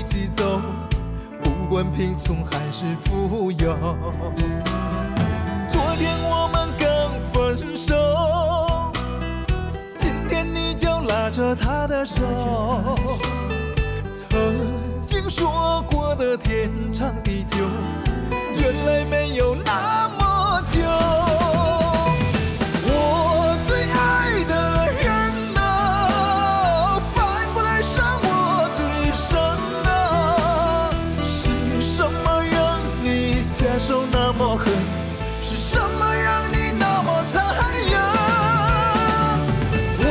起走，不管贫穷还是富有。昨天我们刚分手，今天你就拉着他的手。曾经说过的天长地久，原来没有那么久。我最爱的人啊，反过来伤我最深啊。是什么让你下手那么狠？是什么让你那么残忍？我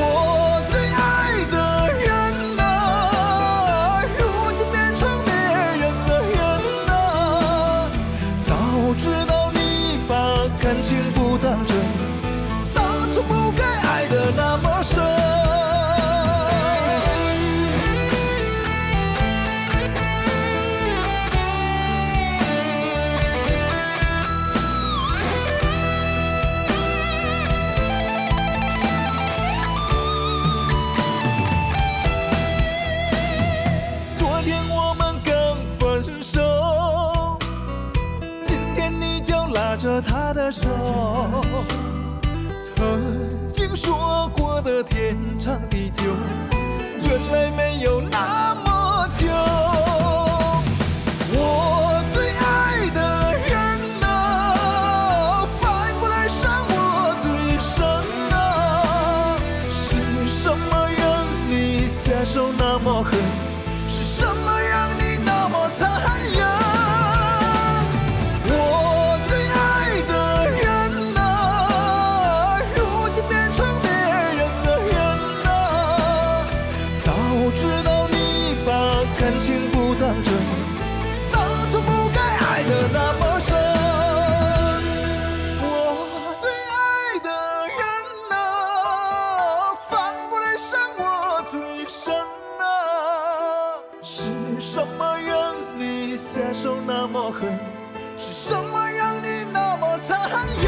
最爱的人啊，如今变成别人的人啊。早知道你把感情不当真，当初不该爱得那么深。昨天我们刚分手，今天你就拉着他的手。曾经说过的天长地久，原来没有那么久。我最爱的人啊，反过来伤我最深啊。是什么让你下手那么狠？是什么让你那么残忍？我最爱的人啊，如今变成别人的人啊。早知道你把感情不当真，当初不该爱得那么深。我最爱的人啊，反过来伤我最深啊。是什么让你下手那么狠？是什么让你那么残忍？